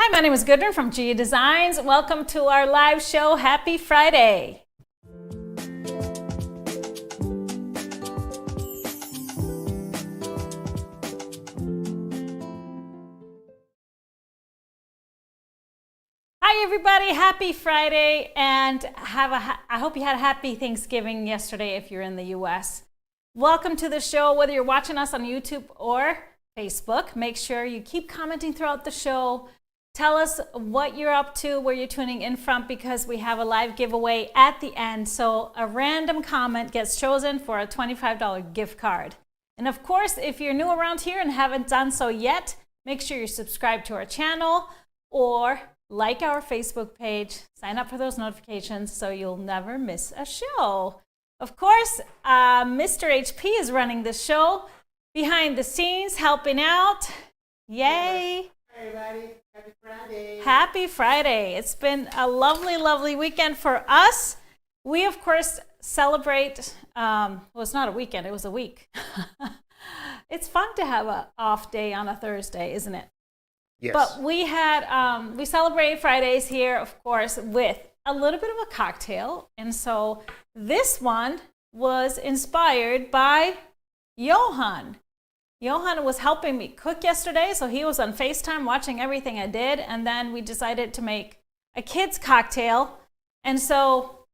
Hi, my name is Gudrun from G Designs. Welcome to our live show. Happy Friday. Hi, everybody. Happy Friday, and I hope you had a happy Thanksgiving yesterday if you're in the U.S. Welcome to the show, whether you're watching us on YouTube or Facebook. Make sure you keep commenting throughout the show. Tell us what you're up to, where you're tuning in from, because we have a live giveaway at the end. So a random comment gets chosen for a $25 gift card. And of course, if you're new around here and haven't done so yet, make sure you're subscribed to our channel or like our Facebook page. Sign up for those notifications so you'll never miss a show. Of course, Mr. HP is running the show behind the scenes, helping out. Yay! Hi, everybody. Happy Friday. Happy Friday. It's been a lovely, lovely weekend for us. We, of course, celebrate, well, it's not a weekend, it was a week. It's fun to have an off day on a Thursday, isn't it? Yes. But we celebrate Fridays here, of course, with a little bit of a cocktail. And so this one was inspired by Johan. Johan was helping me cook yesterday, so he was on FaceTime watching everything I did, and then we decided to make a kid's cocktail. And so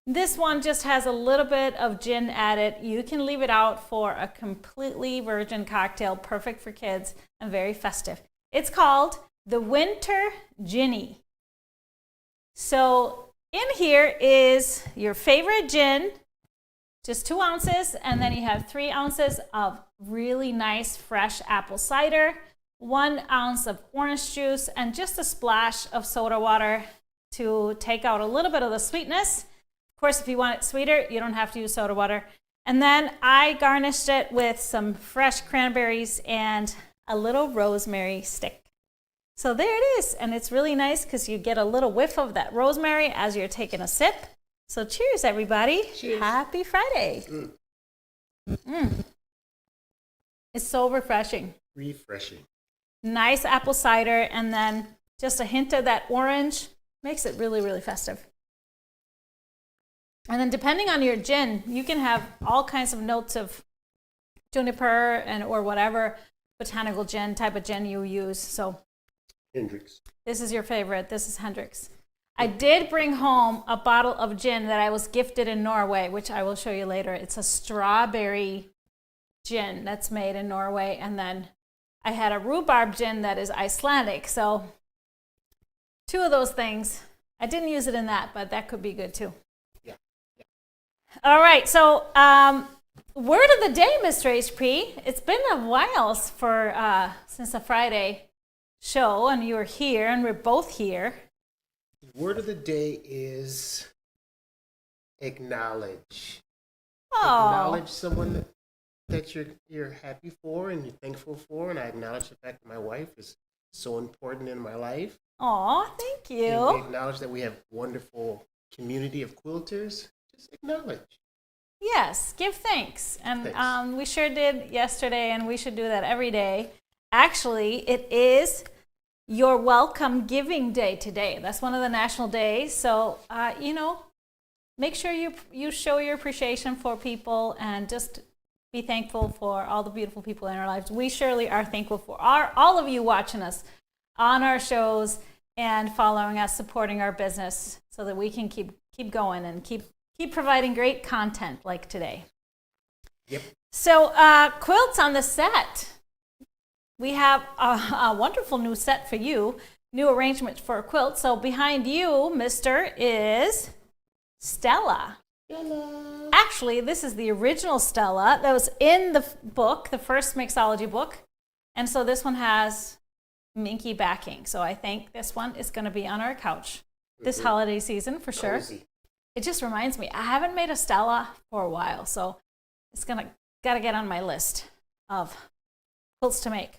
this one just has a little bit of gin added. You can leave it out for a completely virgin cocktail, perfect for kids and very festive. It's called the Winter Ginny. So in here is your favorite gin, just 2 ounces, and then you have 3 ounces of really nice fresh apple cider, 1 ounce of orange juice, and just a splash of soda water to take out a little bit of the sweetness. Of course, if you want it sweeter, you don't have to use soda water. And then I garnished it with some fresh cranberries and a little rosemary stick. So there it is, and it's really nice because you get a little whiff of that rosemary as you're taking a sip. So cheers, everybody. Cheers. Happy Friday. It's so refreshing. Refreshing. Nice apple cider, and then just a hint of that orange makes it really, really festive. And then depending on your gin, you can have all kinds of notes of juniper and or whatever botanical gin, type of gin you use. So Hendrix. this is your favorite. This is Hendrix. I did bring home a bottle of gin that I was gifted in Norway, which I will show you later. It's a strawberry gin that's made in Norway. And then I had a rhubarb gin that is Icelandic. So 2 of those things. I didn't use it in that, but that could be good too. Yeah. All right. So word of the day, Mr. HP. It's been a while since the Friday show, and you were here, and we're both here. The word of the day is acknowledge. Oh. Acknowledge someone that you're happy for and you're thankful for, and I acknowledge the fact that my wife is so important in my life. Oh, thank And we you. acknowledge that we have a wonderful community of quilters. Just acknowledge. Yes, give thanks. And Thanks. we sure did yesterday, and we should do that every day. Actually, it is your Welcome Giving Day today. That's one of the national days. So, make sure you show your appreciation for people and just be thankful for all the beautiful people in our lives. We surely are thankful for all of you watching us on our shows and following us, supporting our business so that we can keep going and keep providing great content like today. Yep. So, quilts on the set. We have a wonderful new set for you, new arrangement for a quilt. So behind you, mister, is Stella. Hello. Actually, this is the original Stella that was in the book, the first mixology book. And so this one has minky backing. So I think this one is going to be on our couch this holiday season for sure. Cozy. It just reminds me, I haven't made a Stella for a while, so it's got to get on my list of quilts to make.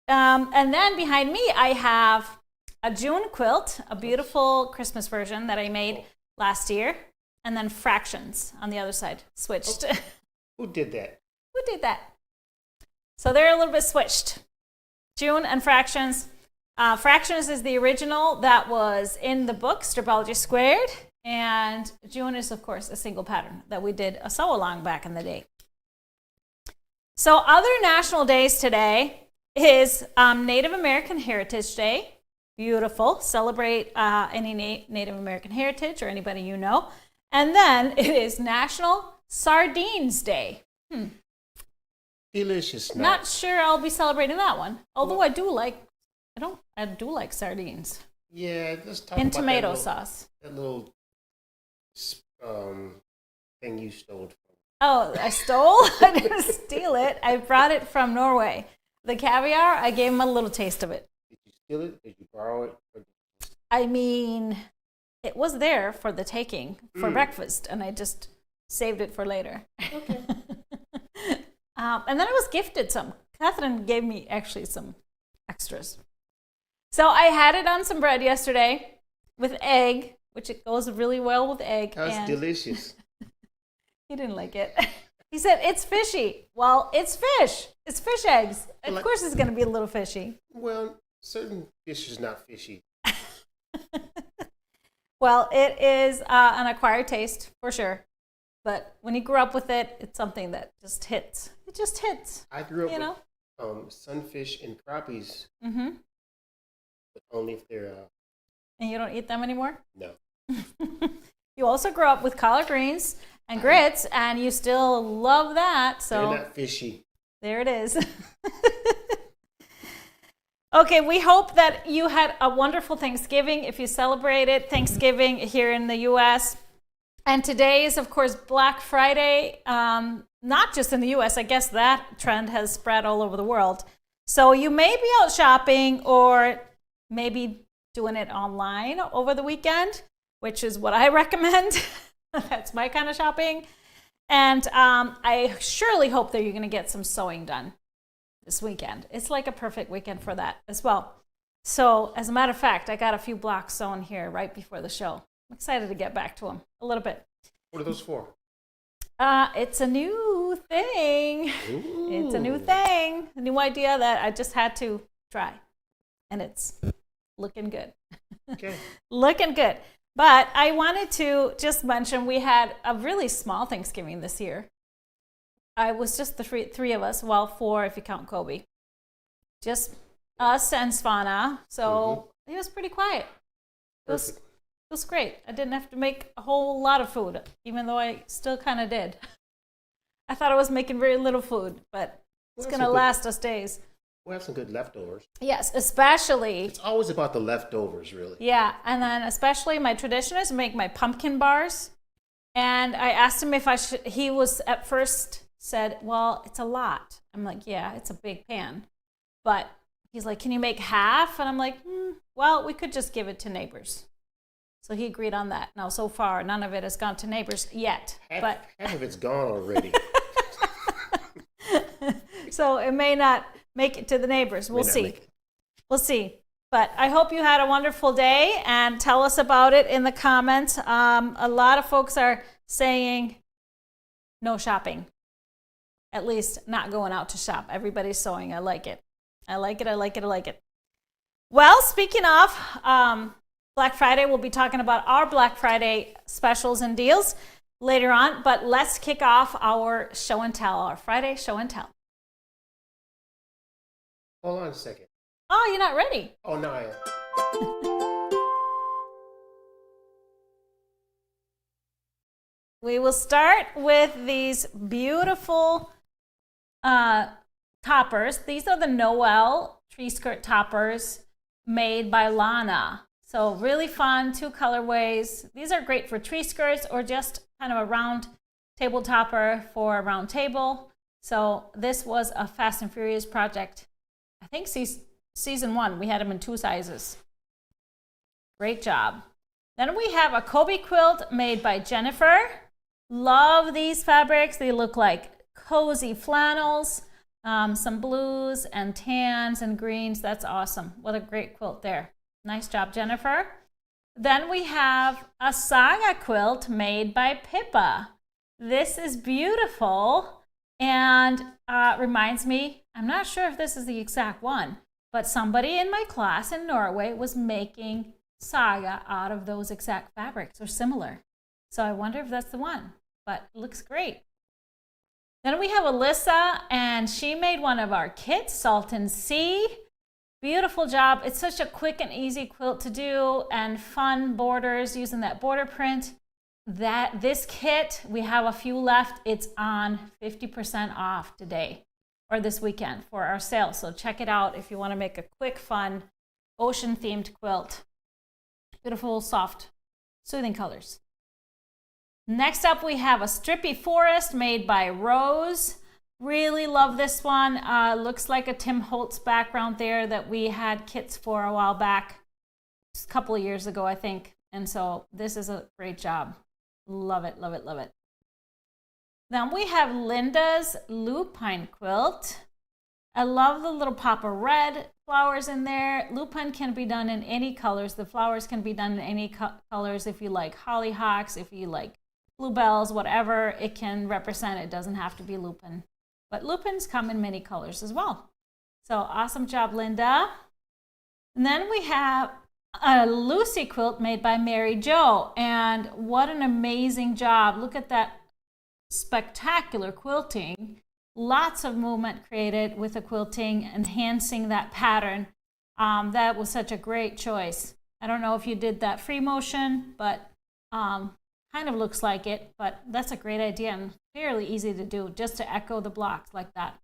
And then behind me, I have a June quilt, a beautiful Christmas version that I made last year, and then fractions on the other side, switched. Oh. Who did that? Who did that? So they're a little bit switched. June and fractions. Fractions is the original that was in the book, Storyboard Squared. And June is, of course, a single pattern that we did a sew-along back in the day. So other national days today is Native American Heritage Day. Beautiful. Celebrate any Native American heritage or anybody you know. And then it is National Sardines Day. Delicious. Not sure I'll be celebrating that one. Although I do like sardines. Yeah, let's talk in about tomato sauce. That little thing you stole from. Oh, I stole? I didn't steal it. I brought it from Norway. The caviar, I gave him a little taste of it. Did you steal it? Did you borrow it? I mean, it was there for the taking for breakfast, and I just saved it for later. Okay. And then I was gifted some. Catherine gave me actually some extras. So I had it on some bread yesterday with egg, which it goes really well with egg. That's delicious. He didn't like it. He said, it's fishy. Well, it's fish. It's fish eggs. Of course it's going to be a little fishy. Well, certain fish is not fishy. Well, it is an acquired taste for sure. But when you grew up with it, it's something that just hits. It just hits. I grew up with sunfish and crappies. Mm-hmm. But only if they're... And you don't eat them anymore? No. You also grew up with collard greens and grits, and you still love that. So they're not fishy. There it is. Okay, we hope that you had a wonderful Thanksgiving if you celebrated Thanksgiving here in the U.S. And today is, of course, Black Friday, not just in the U.S. I guess that trend has spread all over the world. So you may be out shopping or maybe doing it online over the weekend, which is what I recommend. That's my kind of shopping. And I surely hope that you're going to get some sewing done this weekend. It's like a perfect weekend for that as well. So as a matter of fact, I got a few blocks sewn here right before the show. I'm excited to get back to them a little bit. What are those for? It's a new thing. Ooh. It's a new thing, a new idea that I just had to try. And it's looking good. Okay. Looking good. But I wanted to just mention we had a really small Thanksgiving this year. I was just the three of us, well, four if you count Kobe. Just us and Svana. So it was pretty quiet. It was great. I didn't have to make a whole lot of food, even though I still kind of did. I thought I was making very little food, but it's going to last us days. We have some good leftovers. Yes, especially. It's always about the leftovers, really. Yeah, and then especially my tradition is to make my pumpkin bars. And I asked him if I should, he was at first said, well, it's a lot. I'm like, yeah, it's a big pan. But he's like, can you make half? And I'm like, well, we could just give it to neighbors. So he agreed on that. Now, so far, none of it has gone to neighbors yet. Half of it's gone already. So it may not make it to the neighbors. We'll see. We'll see. But I hope you had a wonderful day, and tell us about it in the comments. A lot of folks are saying no shopping. At least not going out to shop. Everybody's sewing. I like it. I like it. I like it. I like it. Well, speaking of Black Friday, we'll be talking about our Black Friday specials and deals later on. But let's kick off our show and tell, our Friday show and tell. Hold on a second. Oh, you're not ready? Oh, no, I am. We will start with these beautiful toppers. These are the Noel tree skirt toppers made by Lana. So really fun, 2 colorways. These are great for tree skirts or just kind of a round table topper for a round table. So this was a Fast and Furious project. I think season 1, we had them in 2 sizes. Great job. Then we have a Kobe quilt made by Jennifer. Love these fabrics. They look like cozy flannels, some blues and tans and greens. That's awesome. What a great quilt there. Nice job, Jennifer. Then we have a Saga quilt made by Pippa. This is beautiful and reminds me, I'm not sure if this is the exact one, But somebody in my class in Norway was making saga out of those exact fabrics or similar. So I wonder if that's the one, but it looks great. Then we have Alyssa, and she made one of our kits, Salton Sea. Beautiful job. It's such a quick and easy quilt to do, and fun borders using that border print. This kit, we have a few left. It's on 50% off today or this weekend for our sale. So check it out if you want to make a quick, fun, ocean-themed quilt. Beautiful, soft, soothing colors. Next up, we have a Strippy Forest made by Rose. Really love this one. Looks like a Tim Holtz background there that we had kits for a while back, just a couple of years ago, I think. And so this is a great job. Love it, love it, love it. Then we have Linda's Lupine quilt. I love the little pop of red flowers in there. Lupine can be done in any colors. The flowers can be done in any colors. If you like hollyhocks, if you like bluebells, whatever it can represent. It doesn't have to be lupine. But lupines come in many colors as well. So awesome job, Linda. And then we have a Lucy quilt made by Mary Jo. And what an amazing job. Look at that spectacular quilting. Lots of movement created with the quilting, enhancing that pattern. That was such a great choice. I don't know if you did that free motion, but kind of looks like it, but that's a great idea and fairly easy to do, just to echo the blocks like that.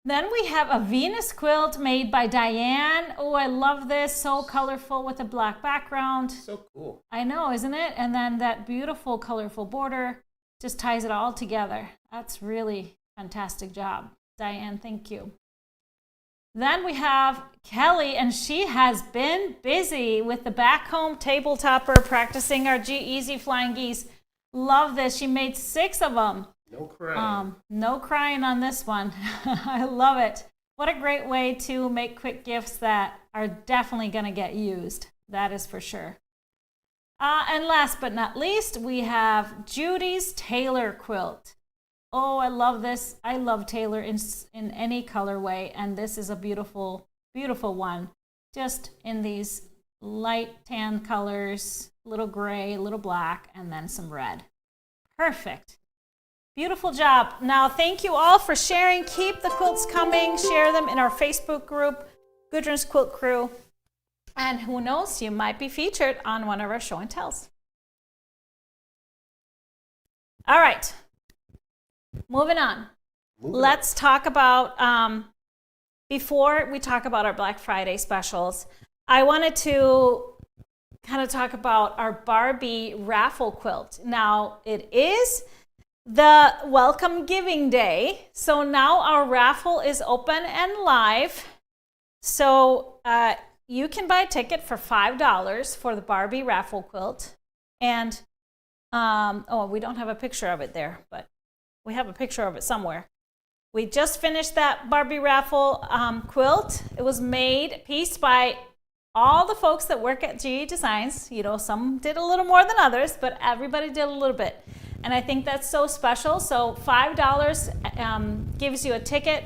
Then we have a Venus quilt made by Diane. Oh, I love this. So colorful with a black background. So cool. I know, isn't it? And then that beautiful, colorful border just ties it all together. That's really fantastic job. Diane, thank you. Then we have Kelly, and she has been busy with the back home table topper, practicing our G-Easy Flying Geese. Love this. She made 6 of them. No crying. No crying on this one. I love it. What a great way to make quick gifts that are definitely going to get used. That is for sure. And last but not least, we have Judy's Taylor quilt. Oh, I love this. I love Taylor in any colorway, and this is a beautiful, beautiful one. Just in these light tan colors, a little gray, a little black, and then some red. Perfect. Beautiful job. Now, thank you all for sharing. Keep the quilts coming. Share them in our Facebook group, Gudrun's Quilt Crew. And who knows, you might be featured on one of our show and tells. All right. Moving on. Let's talk about, before we talk about our Black Friday specials, I wanted to kind of talk about our Barbie raffle quilt. Now, it is the Welcome Giving Day, so now our raffle is open and live. So you can buy a ticket for $5 for the Barbie raffle quilt. And, oh, we don't have a picture of it there, but we have a picture of it somewhere. We just finished that Barbie raffle quilt. It was made, pieced by all the folks that work at GE Designs. You know, some did a little more than others, but everybody did a little bit. And I think that's so special. So $5 gives you a ticket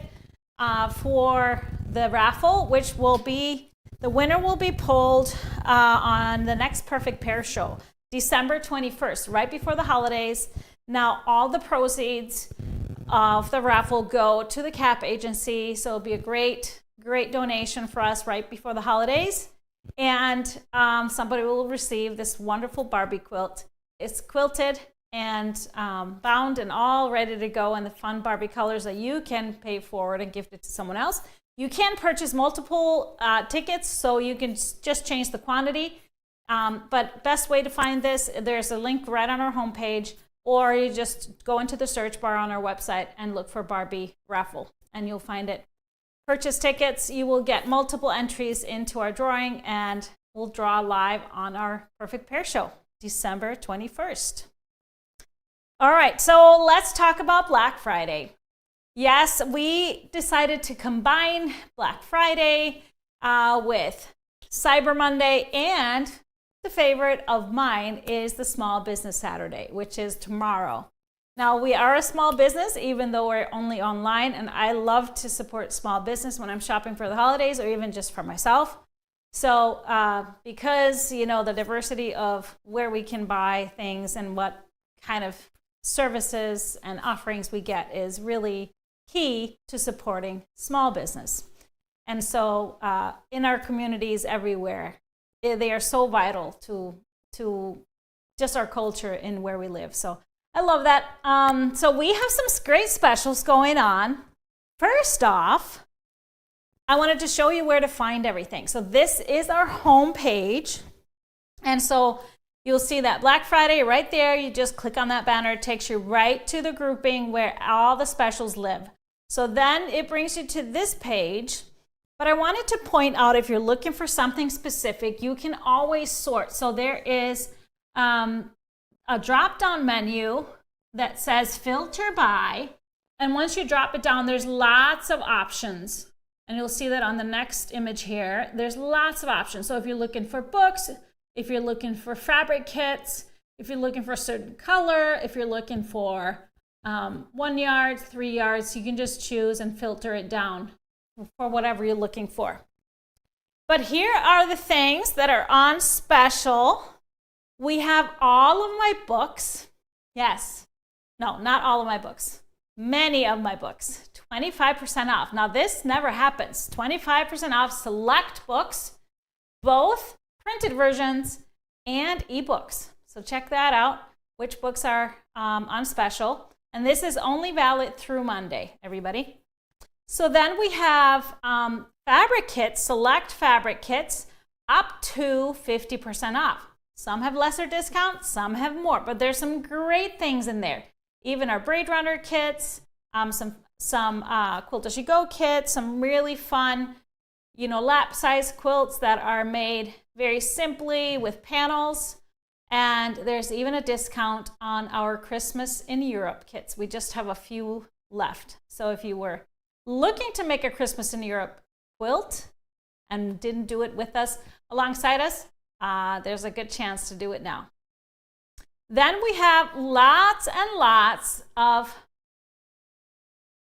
for the raffle, which will be, the winner will be pulled on the next Perfect Pair show, December 21st, right before the holidays. Now, all the proceeds of the raffle go to the CAP agency, so it'll be a great, great donation for us right before the holidays. And somebody will receive this wonderful Barbie quilt. It's quilted and bound and all ready to go in the fun Barbie colors that you can pay forward and gift it to someone else. You can purchase multiple tickets, so you can just change the quantity. But best way to find this, there's a link right on our homepage, or you just go into the search bar on our website and look for Barbie raffle, and you'll find it. Purchase tickets, you will get multiple entries into our drawing, and we'll draw live on our Perfect Pair show, December 21st. All right, so let's talk about Black Friday. Yes, we decided to combine Black Friday with Cyber Monday, and the favorite of mine is the Small Business Saturday, which is tomorrow. Now, we are a small business, even though we're only online, and I love to support small business when I'm shopping for the holidays or even just for myself. So because, the diversity of where we can buy things and what kind of services and offerings we get is really key to supporting small business. And so in our communities everywhere, they are so vital to just our culture and where we live. So I love that. So we have some great specials going on. First off, I wanted to show you where to find everything. So this is our home page. And so you'll see that Black Friday right there. You just click on that banner. It takes you right to the grouping where all the specials live. So then it brings you to this page. But I wanted to point out, if you're looking for something specific, you can always sort. So there is a drop-down menu that says filter by. And once you drop it down, there's lots of options. And you'll see that on the next image here. There's lots of options. So if you're looking for books, if you're looking for fabric kits, if you're looking for a certain color, if you're looking for 1 yard, 3 yards, you can just choose and filter it down for whatever you're looking for. But here are the things that are on special. We have all of my books. Yes. No, not all of my books. Many of my books. 25% off. Now, this never happens. 25% off select books, both printed versions and ebooks. So check that out, which books are on special. And this is only valid through Monday, everybody. So then we have fabric kits, select fabric kits, up to 50% off. Some have lesser discounts, some have more, but there's some great things in there. Even our Braid Runner kits, some Quilt as you go kits, some really fun, lap size quilts that are made very simply with panels. And there's even a discount on our Christmas in Europe kits. We just have a few left. So if you were looking to make a Christmas in Europe quilt and didn't do it with us, alongside us, there's a good chance to do it now. Then we have lots and lots of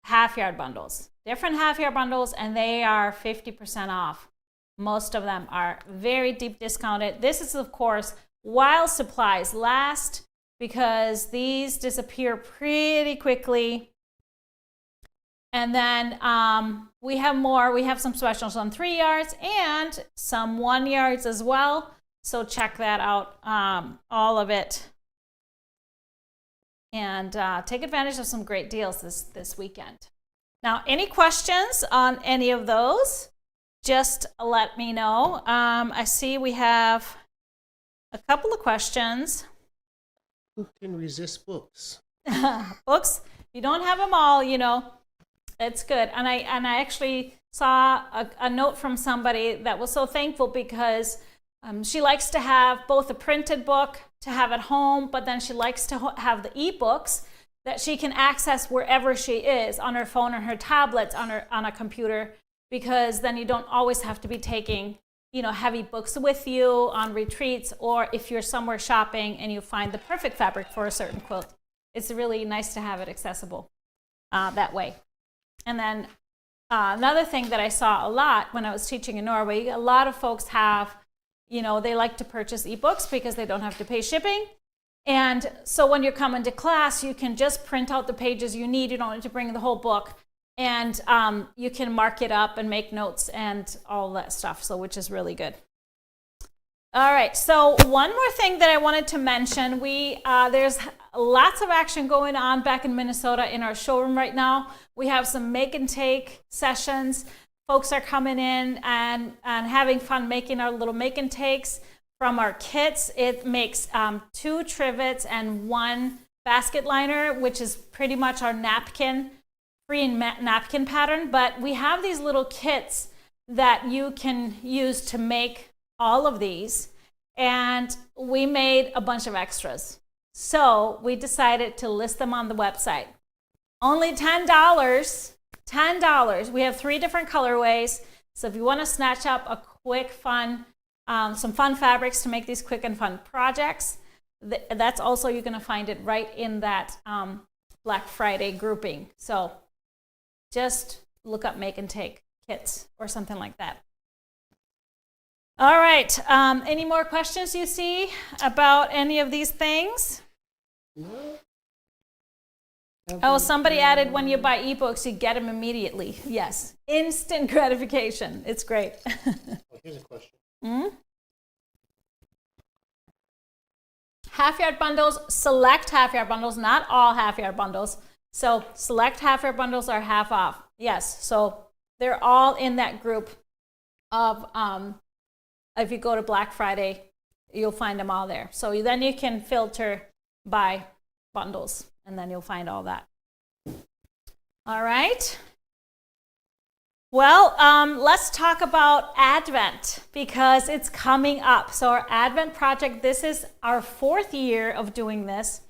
half-yard bundles, different half-yard bundles, and they are 50% off. Most of them are very deep discounted. This is, of course, while supplies last, because these disappear pretty quickly. And then we have more. We have some specials on 3 yards and some 1 yards as well. So check that out, all of it. And take advantage of some great deals this weekend. Now, any questions on any of those, just let me know. I see we have a couple of questions. Who can resist books? Books, you don't have them all, it's good. And I actually saw a note from somebody that was so thankful because she likes to have both a printed book to have at home, but then she likes to have the ebooks that she can access wherever she is, on her phone or her tablets, on a computer, because then you don't always have to be taking heavy books with you on retreats, or if you're somewhere shopping and you find the perfect fabric for a certain quilt. It's really nice to have it accessible that way. And then another thing that I saw a lot when I was teaching in Norway, a lot of folks have, they like to purchase ebooks because they don't have to pay shipping. And so when you're coming to class, you can just print out the pages you need. You don't need to bring the whole book. And you can mark it up and make notes and all that stuff, so which is really good. All right, so one more thing that I wanted to mention. There's lots of action going on back in Minnesota in our showroom right now. We have some make and take sessions. Folks are coming in and having fun making our little make and takes from our kits. It makes 2 trivets and 1 basket liner, which is pretty much our napkin, free napkin pattern. But we have these little kits that you can use to make all of these, and we made a bunch of extras. So we decided to list them on the website. Only $10. $10. We have 3 different colorways. So if you want to snatch up a quick, fun, some fun fabrics to make these quick and fun projects, that's also, you're going to find it right in that Black Friday grouping. So just look up Make and Take kits or something like that. All right. Any more questions you see about any of these things? No. Oh, somebody added when you buy ebooks, you get them immediately. Yes. Instant gratification. It's great. Oh, here's a question. Half-yard bundles, select half-yard bundles, not all half-yard bundles. So select half-yard bundles are half off. Yes. So they're all in that group of, if you go to Black Friday, you'll find them all there. So then you can filter by bundles, and then you'll find all that. All right. Well, let's talk about Advent because it's coming up. So our Advent project, this is our 4th year of doing this.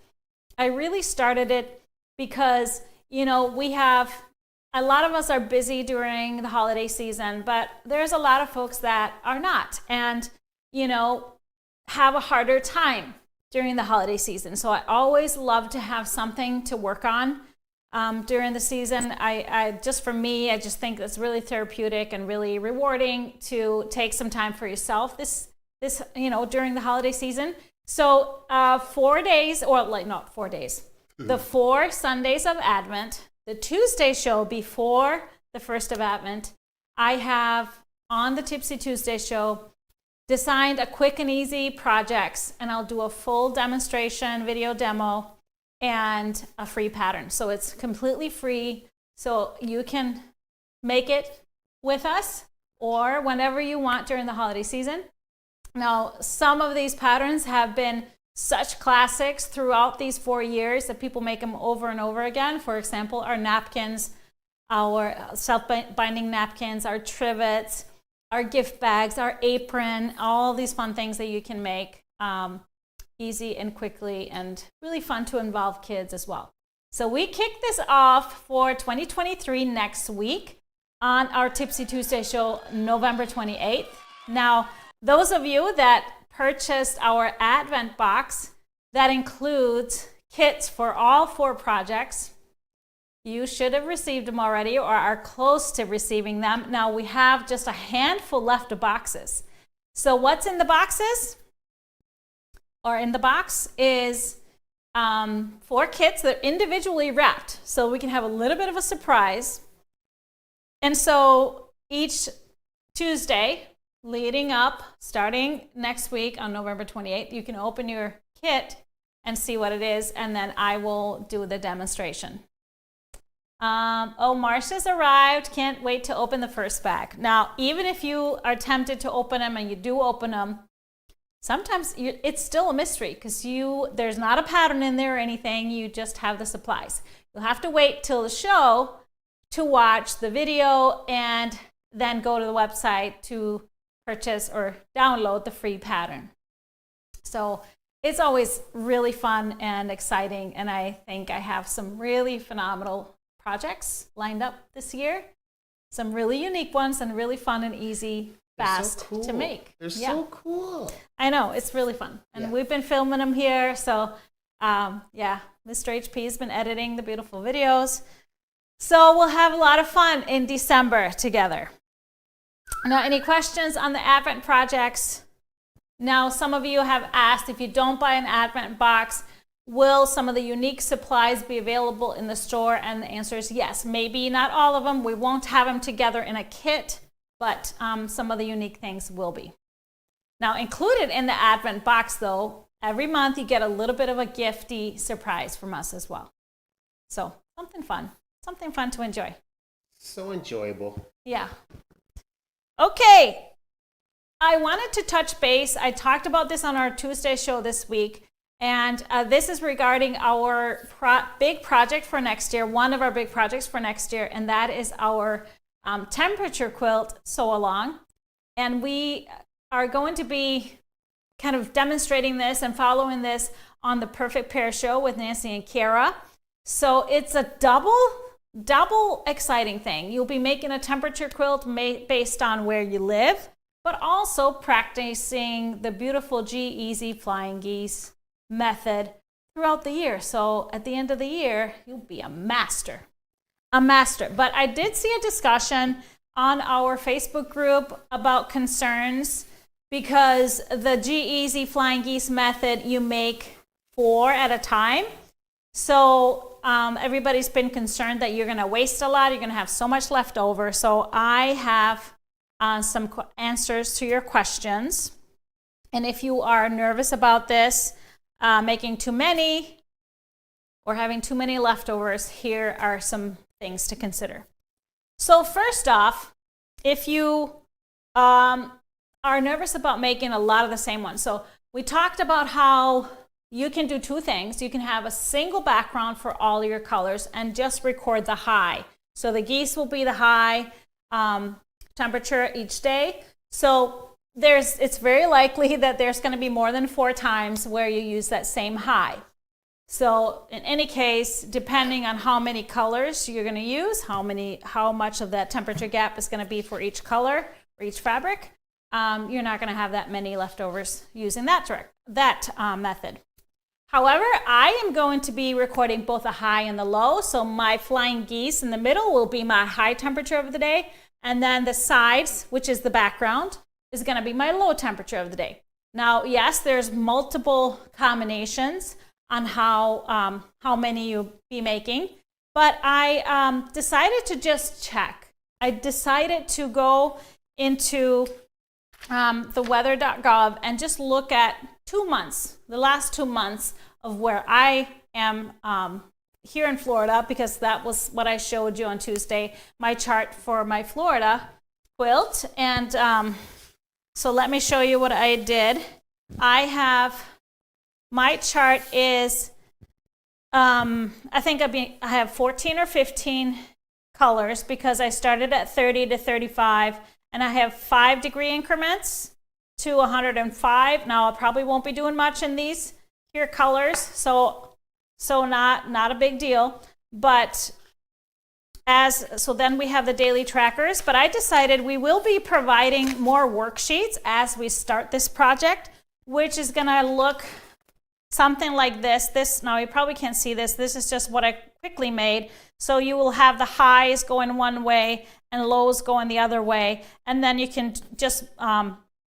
I really started it because, we have, a lot of us are busy during the holiday season, but there's a lot of folks that are not and, have a harder time during the holiday season. So I always love to have something to work on during the season. I just, for me, I just think it's really therapeutic and really rewarding to take some time for yourself this during the holiday season. So 4 days, or like not 4 days, the 4 Sundays of Advent, the Tuesday show before the first of Advent, I have on the Tipsy Tuesday show designed a quick and easy projects, and I'll do a full demonstration, video demo, and a free pattern. So it's completely free. So you can make it with us or whenever you want during the holiday season. Now, some of these patterns have been such classics throughout these 4 years that people make them over and over again. For example, our napkins, our self-binding napkins, our trivets, our gift bags, our apron, all these fun things that you can make easy and quickly and really fun to involve kids as well. So we kick this off for 2023 next week on our Tipsy Tuesday show, November 28th. Now, those of you that purchased our Advent box that includes kits for all 4 projects, you should have received them already or are close to receiving them. Now we have just a handful left of boxes. So what's in the boxes? Or in the box is 4 kits that are individually wrapped. So we can have a little bit of a surprise. And so each Tuesday leading up, starting next week on November 28th, you can open your kit and see what it is, and then I will do the demonstration. Marcia's arrived. Can't wait to open the first bag. Now, even if you are tempted to open them and you do open them, sometimes it's still a mystery because there's not a pattern in there or anything. You just have the supplies. You'll have to wait till the show to watch the video and then go to the website to purchase or download the free pattern. So it's always really fun and exciting, and I think I have some really phenomenal projects lined up this year. Some really unique ones and really fun and easy, fast to make. They're so cool. I know, it's really fun. And we've been filming them here. So Mr. HP has been editing the beautiful videos. So we'll have a lot of fun in December together. Now, any questions on the Advent projects? Now, some of you have asked, if you don't buy an Advent box, will some of the unique supplies be available in the store? And the answer is yes. Maybe not all of them. We won't have them together in a kit, but some of the unique things will be. Now, included in the Advent box, though, every month you get a little bit of a gifty surprise from us as well. So something fun to enjoy. So enjoyable. Yeah. Okay. I wanted to touch base. I talked about this on our Tuesday show this week. And this is regarding our big project for next year, one of our big projects for next year, and that is our temperature quilt sew-along. And we are going to be kind of demonstrating this and following this on the Perfect Pair show with Nancy and Kara. So it's a double exciting thing. You'll be making a temperature quilt based on where you live, but also practicing the beautiful G-Easy Flying Geese method throughout the year. So at the end of the year, you'll be a master. A master. But I did see a discussion on our Facebook group about concerns because the G-Easy Flying Geese method, you make 4 at a time. So everybody's been concerned that you're going to waste a lot. You're going to have so much left over. So I have some answers to your questions. And if you are nervous about this, making too many or having too many leftovers, here are some things to consider. So first off, if you are nervous about making a lot of the same ones, so we talked about how you can do 2 things. You can have a single background for all your colors and just record the high. So the geese will be the high temperature each day. So it's very likely that there's going to be more than 4 times where you use that same high. So in any case, depending on how many colors you're going to use, how much of that temperature gap is going to be for each color or each fabric, you're not going to have that many leftovers using that method. However, I am going to be recording both the high and the low. So my flying geese in the middle will be my high temperature of the day. And then the sides, which is the background, is going to be my low temperature of the day. Now, yes, there's multiple combinations on how many you'll be making, but I decided to just check. I decided to go into the weather.gov and just look at 2 months, the last 2 months of where I am here in Florida, because that was what I showed you on Tuesday, my chart for my Florida quilt. And so let me show you what I did. My chart is, I think I have 14 or 15 colors because I started at 30 to 35, and I have 5-degree increments to 105. Now, I probably won't be doing much in these here colors, so not a big deal. But so then we have the daily trackers, but I decided we will be providing more worksheets as we start this project, which is going to look something like this. Now you probably can't see this. This is just what I quickly made. So you will have the highs going one way and lows going the other way. And then you can just,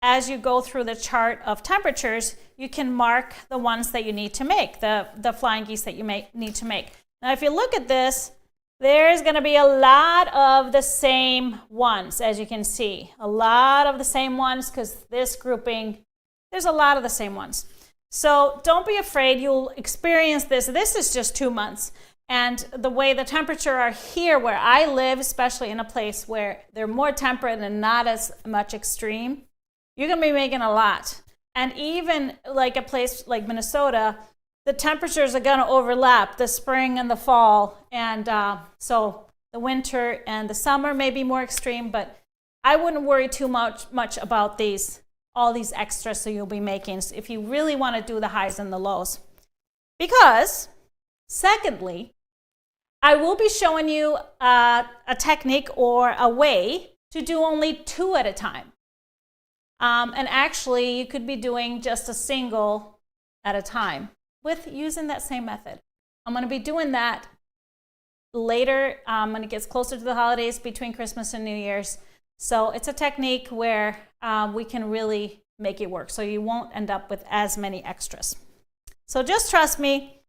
as you go through the chart of temperatures, you can mark the ones that you need to make, the flying geese that you need to make. Now, if you look at this, there's going to be a lot of the same ones, as you can see. A lot of the same ones, because this grouping, there's a lot of the same ones. So don't be afraid, you'll experience this. This is just 2 months. And the way the temperature are here where I live, especially in a place where they're more temperate and not as much extreme, you're going to be making a lot. And even like a place like Minnesota, the temperatures are going to overlap, the spring and the fall. And so the winter and the summer may be more extreme, but I wouldn't worry too much about all these extras so you'll be making if you really want to do the highs and the lows. Because, secondly, I will be showing you a technique or a way to do only 2 at a time. And actually, you could be doing just a single at a time with using that same method. I'm going to be doing that later when it gets closer to the holidays between Christmas and New Year's. So it's a technique where we can really make it work so you won't end up with as many extras. So just trust me,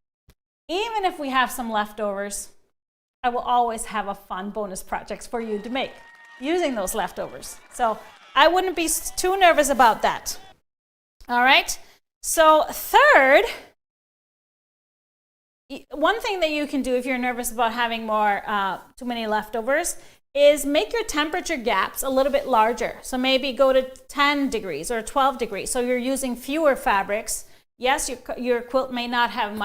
even if we have some leftovers, I will always have a fun bonus projects for you to make using those leftovers. So I wouldn't be too nervous about that. All right. So third, one thing that you can do if you're nervous about having too many leftovers is make your temperature gaps a little bit larger. So maybe go to 10 degrees or 12 degrees. So you're using fewer fabrics. Yes, your quilt may not have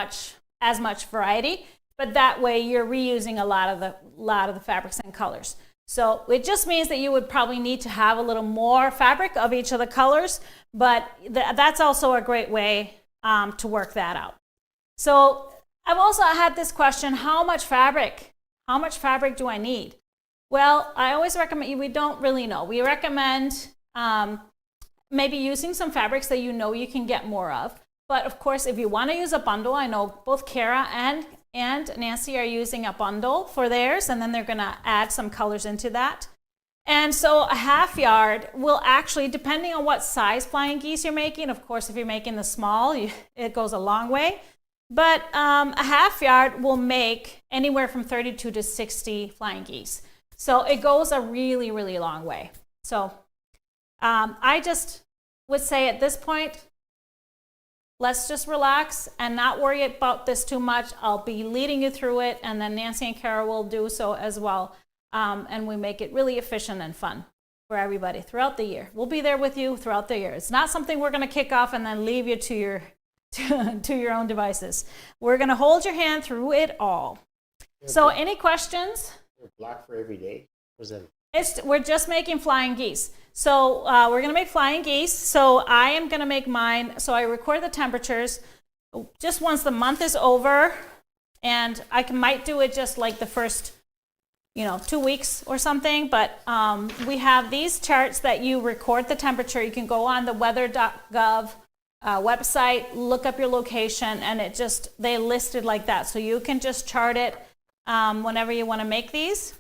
as much variety, but that way you're reusing a lot of the fabrics and colors. So it just means that you would probably need to have a little more fabric of each of the colors, but that's also a great way to work that out. So I've also had this question, how much fabric do I need? Well, I always recommend, we don't really know. We recommend maybe using some fabrics that you know you can get more of. But of course, if you want to use a bundle, I know both Kara and Nancy are using a bundle for theirs, and then they're going to add some colors into that. And so a half yard will actually, depending on what size flying geese you're making, of course, if you're making the small, it goes a long way. But a half yard will make anywhere from 32 to 60 flying geese. So it goes a really, really long way. So I just would say at this point, let's just relax and not worry about this too much. I'll be leading you through it, and then Nancy and Kara will do so as well. And we make it really efficient and fun for everybody throughout the year. We'll be there with you throughout the year. It's not something we're going to kick off and then leave you to your to your own devices. We're going to hold your hand through it all. So any questions? Block for every day? We're just making flying geese. So we're going to make flying geese. So I am going to make mine. So I record the temperatures just once the month is over, and I might do it just like the first 2 weeks or something. But we have these charts that you record the temperature. You can go on the weather.gov website, look up your location, and they list it like that. So you can just chart it whenever you want to make these.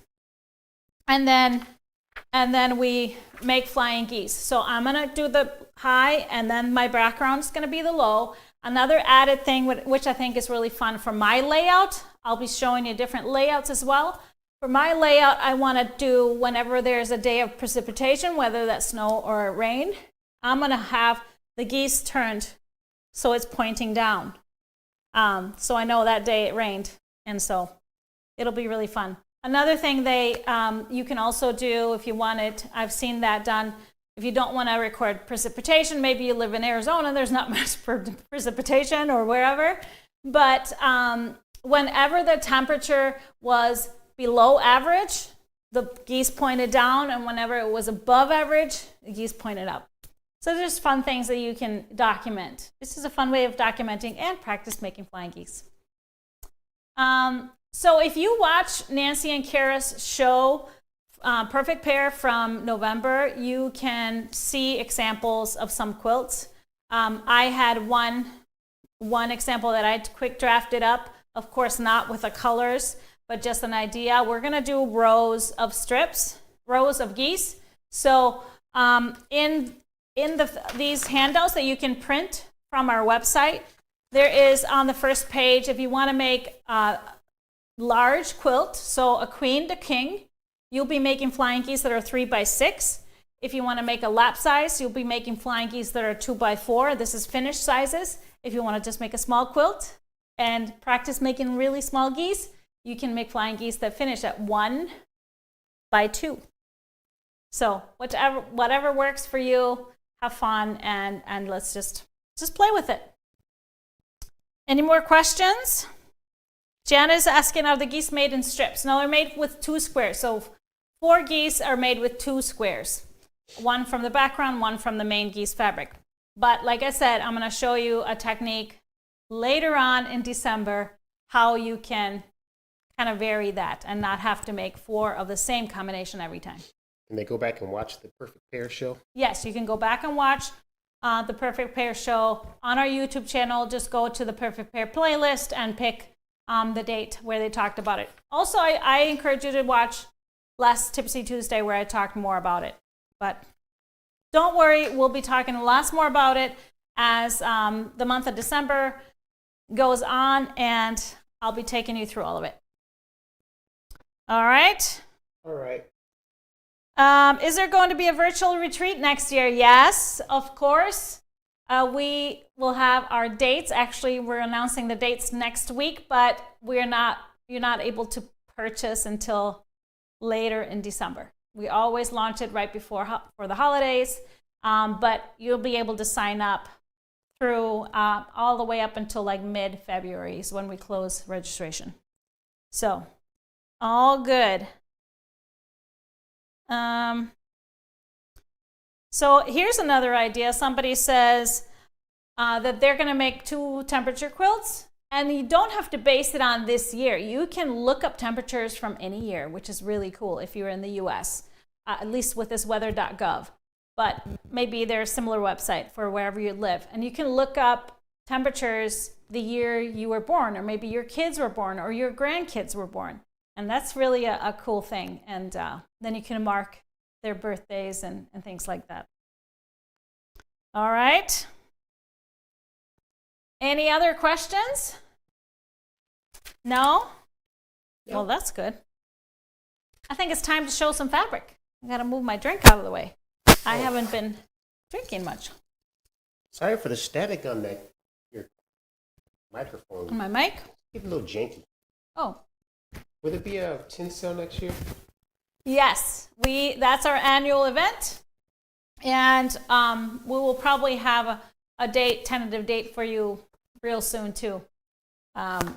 And then we make flying geese. So I'm going to do the high, and then my background is going to be the low. Another added thing, which I think is really fun for my layout, I'll be showing you different layouts as well. For my layout, I want to do whenever there's a day of precipitation, whether that's snow or rain, I'm going to have the geese turned so it's pointing down. So I know that day it rained, and so it'll be really fun. Another thing you can also do if you want it, I've seen that done, if you don't want to record precipitation, maybe you live in Arizona, there's not much precipitation or wherever, but whenever the temperature was below average, the geese pointed down, and whenever it was above average, the geese pointed up. So there's fun things that you can document. This is a fun way of documenting and practice making flying geese. So if you watch Nancy and Kara's show, Perfect Pair from November, you can see examples of some quilts. I had one example that I quick drafted up, of course not with the colors, but just an idea. We're gonna do rows of strips, rows of geese. So in these handouts that you can print from our website, there is on the first page, if you want to make a large quilt, so a queen to king, you'll be making flying geese that are 3 by 6. If you want to make a lap size, you'll be making flying geese that are 2 by 4. This is finished sizes. If you want to just make a small quilt and practice making really small geese, you can make flying geese that finish at 1 by 2. So whatever works for you, have fun, and let's just play with it. Any more questions? Jana is asking, are the geese made in strips? No, they're made with 2 squares. So 4 geese are made with 2 squares. One from the background, one from the main geese fabric. But like I said, I'm going to show you a technique later on in December how you can kind of vary that and not have to make 4 of the same combination every time. Can they go back and watch the Perfect Pair show? Yes, you can go back and watch the Perfect Pair show on our YouTube channel. Just go to the Perfect Pair playlist and pick the date where they talked about it. Also, I encourage you to watch Last Tipsy Tuesday where I talked more about it. But don't worry, we'll be talking lots more about it as the month of December goes on, and I'll be taking you through all of it. All right? All right. Is there going to be a virtual retreat next year? Yes, of course. We will have our dates. Actually, we're announcing the dates next week, but you're not able to purchase until later in December. We always launch it right before for the holidays, but you'll be able to sign up through all the way up until like mid-February is when we close registration. So, all good. So here's another idea. Somebody says that they're going to make 2 temperature quilts, and you don't have to base it on this year. You can look up temperatures from any year, which is really cool if you're in the US, at least with this weather.gov. But maybe there's a similar website for wherever you live. And you can look up temperatures the year you were born, or maybe your kids were born, or your grandkids were born. And that's really a cool thing. And then you can mark their birthdays and things like that. All right. Any other questions? No? Yep. Well, that's good. I think it's time to show some fabric. I got to move my drink out of the way. I haven't been drinking much. Sorry for the static on your microphone. On my mic? Get a little janky. Oh. Will it be a tin sale next year? Yes, that's our annual event, and we will probably have a tentative date for you real soon too.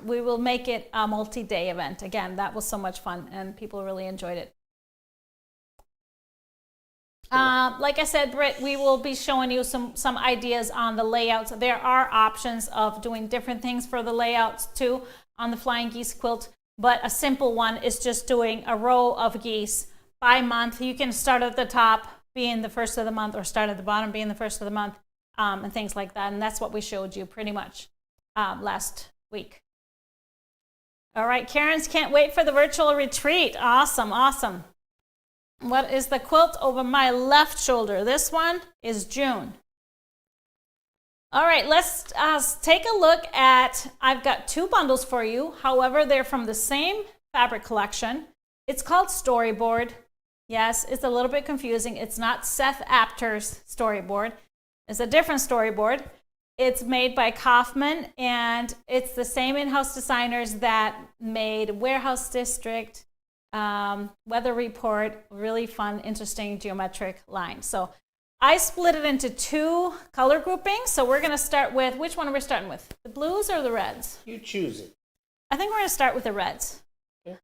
We will make it a multi-day event. Again, that was so much fun, and people really enjoyed it. Like I said, Britt, we will be showing you some ideas on the layouts. There are options of doing different things for the layouts too on the Flying Geese quilt, but a simple one is just doing a row of geese by month. You can start at the top being the first of the month, or start at the bottom being the first of the month, and things like that. And that's what we showed you pretty much last week. All right, Karen's can't wait for the virtual retreat. Awesome, awesome. What is the quilt over my left shoulder? This one is June. All right, let's take a look at, I've got 2 bundles for you. However, they're from the same fabric collection. It's called Storyboard. Yes, it's a little bit confusing. It's not Seth Apter's Storyboard. It's a different Storyboard. It's made by Kaufman, and it's the same in-house designers that made Warehouse District, Weather Report, really fun, interesting geometric line. So I split it into 2 color groupings. So we're going to start with, which one are we starting with? The blues or the reds? You choose it. I think we're going to start with the reds. Okay.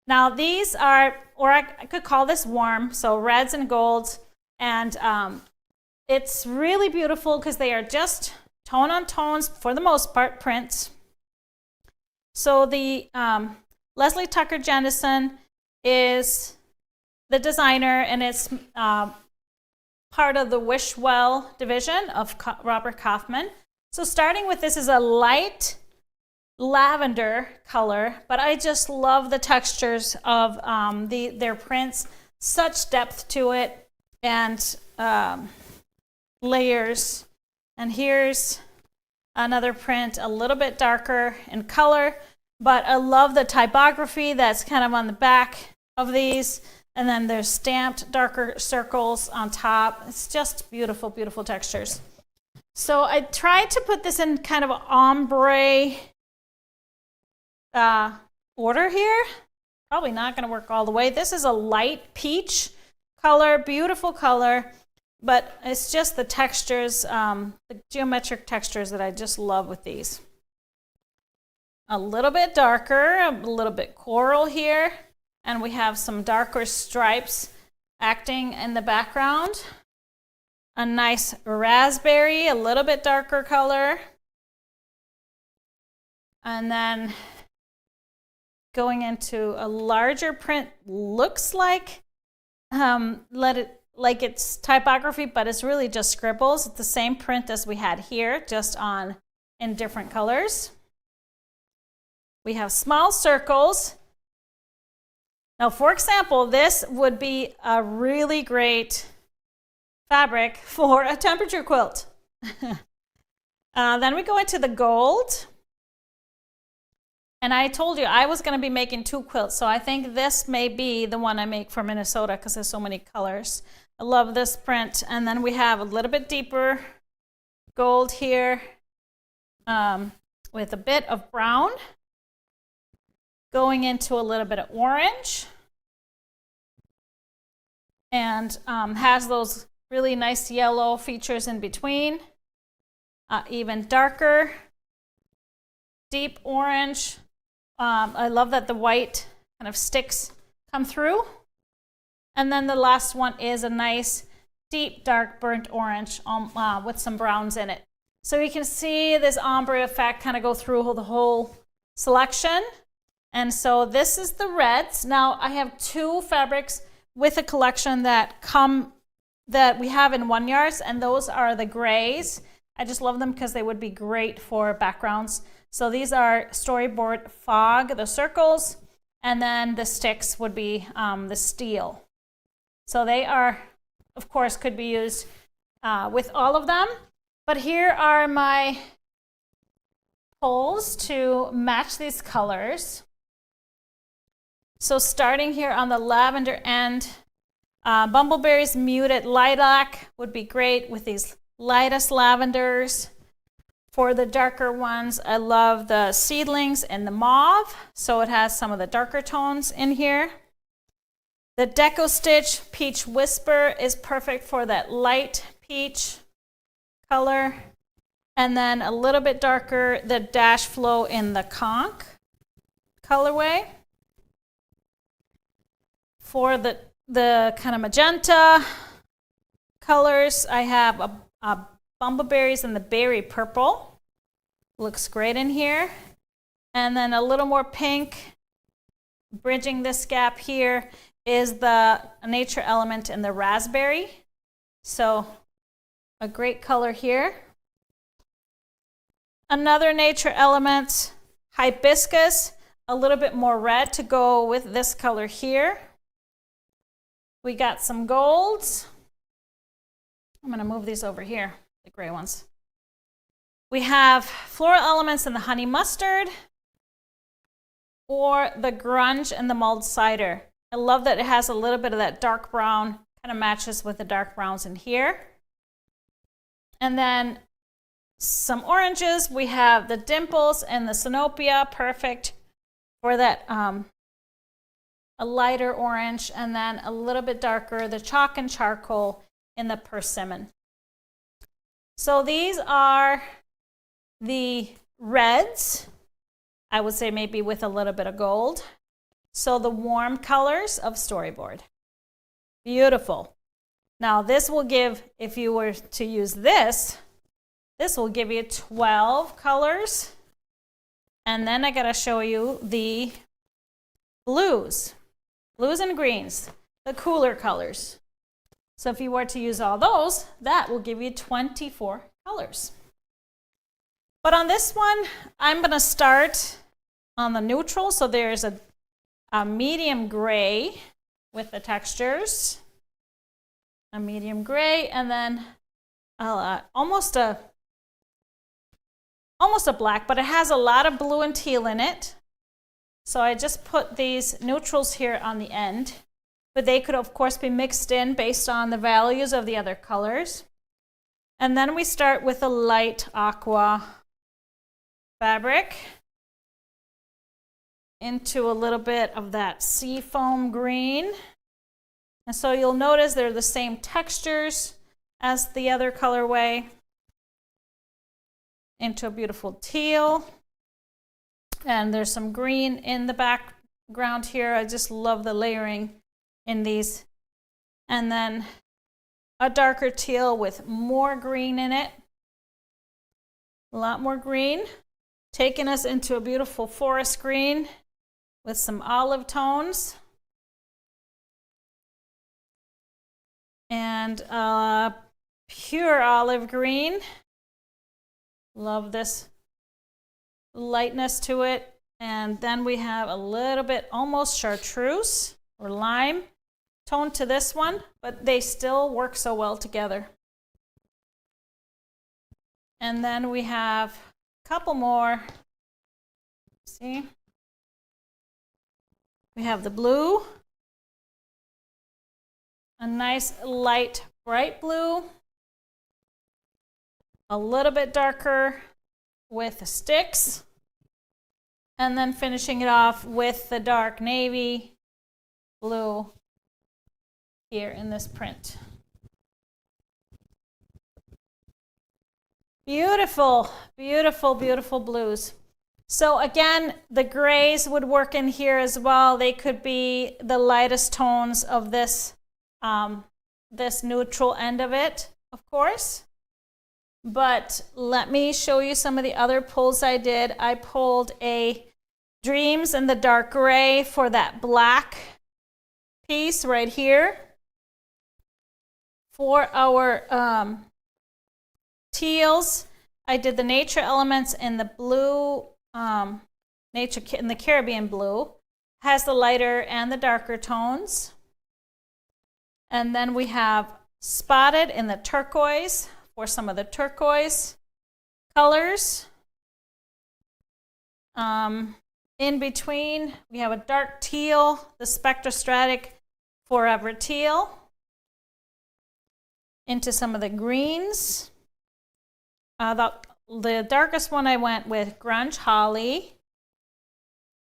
Now these are, or I could call this warm, so reds and golds. And it's really beautiful because they are just tone on tones, for the most part, prints. So the Leslie Tucker Jennison is the designer, and it's part of the Wishwell division of Robert Kaufman. So starting with, this is a light lavender color, but I just love the textures of their prints. Such depth to it, and layers. And here's another print, a little bit darker in color, but I love the typography that's kind of on the back of these. And then there's stamped darker circles on top. It's just beautiful, beautiful textures. So I tried to put this in kind of an ombre order here. Probably not going to work all the way. This is a light peach color, beautiful color, but it's just the textures, the geometric textures that I just love with these. A little bit darker, a little bit coral here. And we have some darker stripes acting in the background. A nice raspberry, a little bit darker color. And then going into a larger print, looks like it's typography, but it's really just scribbles. It's the same print as we had here, just in different colors. We have small circles. Now, for example, this would be a really great fabric for a temperature quilt. Then we go into the gold. And I told you I was going to be making 2 quilts, so I think this may be the one I make for Minnesota because there's so many colors. I love this print. And then we have a little bit deeper gold here with a bit of brown, going into a little bit of orange, and has those really nice yellow features in between. Even darker, deep orange. I love that the white kind of sticks come through. And then the last one is a nice deep dark burnt orange with some browns in it. So you can see this ombre effect kind of go through the whole selection. And so this is the reds. Now I have 2 fabrics with a collection that we have in 1 yard, and those are the grays. I just love them because they would be great for backgrounds. So these are Storyboard Fog, the circles, and then the sticks would be the steel. So they are, of course, could be used with all of them. But here are my poles to match these colors. So starting here on the lavender end, Bumbleberry's Muted Lilac would be great with these lightest lavenders. For the darker ones, I love the Seedlings and the Mauve, so it has some of the darker tones in here. The Deco Stitch Peach Whisper is perfect for that light peach color. And then a little bit darker, the Dash Flow in the Conch colorway. For the kind of magenta colors, I have a Bumbleberries and the Berry Purple. Looks great in here. And then a little more pink. Bridging this gap here is the Nature Element and the Raspberry. So a great color here. Another Nature Element, Hibiscus, a little bit more red to go with this color here. We got some golds. I'm going to move these over here, the gray ones. We have Floral Elements in the Honey Mustard or the Grunge and the Mulled Cider. I love that it has a little bit of that dark brown, kind of matches with the dark browns in here. And then some oranges. We have the Dimples and the Sinopia, perfect for that a lighter orange, and then a little bit darker, the Chalk and Charcoal in the Persimmon. So these are the reds, I would say maybe with a little bit of gold. So the warm colors of Storyboard. Beautiful. Now this will give, if you were to use this will give you 12 colors. And then I gotta show you the blues and greens, the cooler colors. So if you were to use all those, that will give you 24 colors. But on this one, I'm gonna start on the neutral. So there's a medium gray with the textures, a medium gray, and then almost a black, but it has a lot of blue and teal in it. So I just put these neutrals here on the end, but they could of course be mixed in based on the values of the other colors. And then we start with a light aqua fabric into a little bit of that seafoam green. And so you'll notice they're the same textures as the other colorway. Into a beautiful teal. And there's some green in the background here. I just love the layering in these. And then a darker teal with more green in it. A lot more green. Taking us into a beautiful forest green with some olive tones. And pure olive green. Love this lightness to it. And then we have a little bit almost chartreuse or lime tone to this one, but they still work so well together. And then we have a couple more. See? We have the blue, a nice light bright blue, a little bit darker with the sticks, and then finishing it off with the dark navy blue here in this print. Beautiful, beautiful, beautiful blues. So again, the grays would work in here as well. They could be the lightest tones of this, this neutral end of it, of course. But let me show you some of the other pulls I did. I pulled a Dreams in the dark gray for that black piece right here. For our teals. I did the nature elements in the blue, nature in the Caribbean blue. Has the lighter and the darker tones. And then we have spotted in the turquoise for some of the turquoise colors. In between, we have a dark teal, the spectrostratic Forever Teal. Into some of the greens. The darkest one I went with Grunge Holly.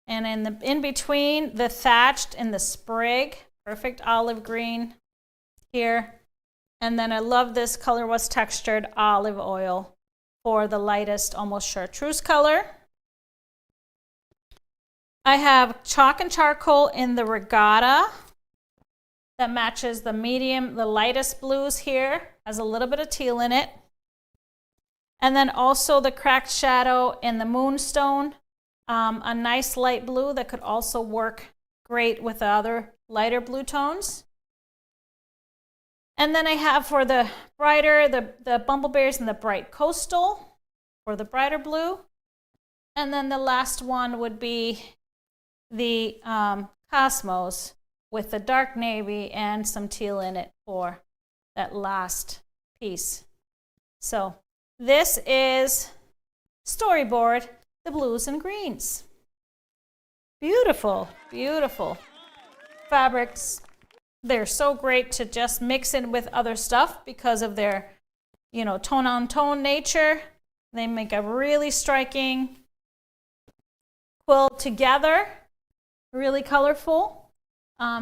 And in between, the thatched in the sprig, perfect olive green here. And then I love this color was textured olive oil for the lightest, almost chartreuse color. I have chalk and charcoal in the regatta that matches the medium, the lightest blues here, has a little bit of teal in it. And then also the cracked shadow in the moonstone, a nice light blue that could also work great with the other lighter blue tones. And then I have for the brighter, the bumbleberries and the bright coastal for the brighter blue. And then the last one would be the cosmos with the dark navy and some teal in it for that last piece. So this is Storyboard, the blues and greens. Beautiful, beautiful fabrics. They're so great to just mix in with other stuff because of their, tone on tone nature. They make a really striking quilt together, really colorful.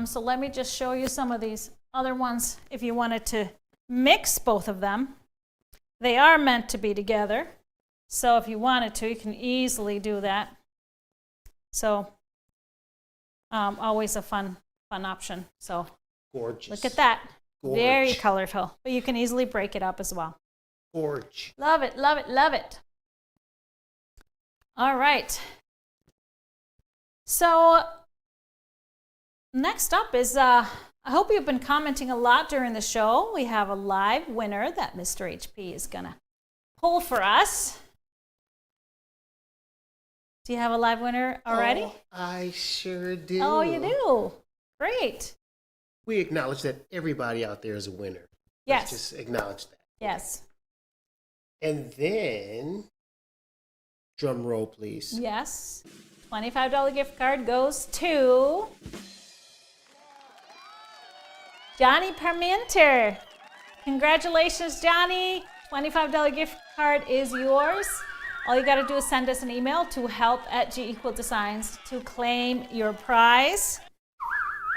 So let me just show you some of these other ones if you wanted to mix both of them. They are meant to be together. So if you wanted to, you can easily do that. So always a fun option. So gorgeous. Look at that. Gorge. Very colorful. But you can easily break it up as well. Gorge. Love it, love it, love it. All right. So next up is, I hope you've been commenting a lot during the show. We have a live winner that Mr. HP is going to pull for us. Do you have a live winner already? Oh, I sure do. Oh, you do? Great. We acknowledge that everybody out there is a winner. Yes. Let's just acknowledge that. Yes. And then, drum roll, please. Yes. $25 gift card goes to Johnny Parmenter. Congratulations, Johnny. $25 gift card is yours. All you got to do is send us an email to help@GEQuiltDesigns to claim your prize.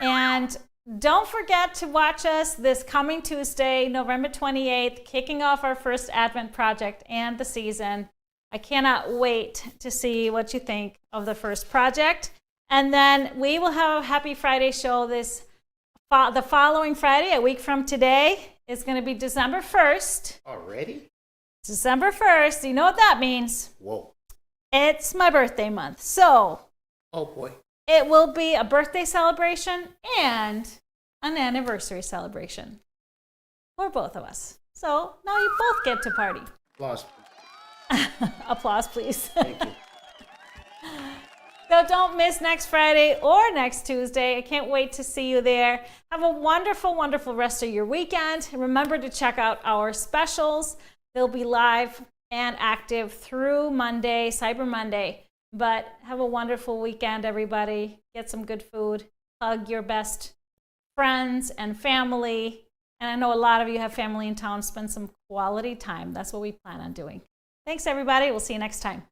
And don't forget to watch us this coming Tuesday, November 28th, kicking off our first Advent project and the season. I cannot wait to see what you think of the first project. And then we will have a Happy Friday show the following Friday, a week from today. It's going to be December 1st. Already? December 1st. You know what that means? Whoa. It's my birthday month. So oh boy. It will be a birthday celebration and an anniversary celebration for both of us. So now you both get to party. Applause. Applause, please. Thank you. So don't miss next Friday or next Tuesday. I can't wait to see you there. Have a wonderful, wonderful rest of your weekend. Remember to check out our specials. They'll be live and active through Monday, Cyber Monday. But have a wonderful weekend, everybody. Get some good food. Hug your best friends and family. And I know a lot of you have family in town. Spend some quality time. That's what we plan on doing. Thanks, everybody. We'll see you next time.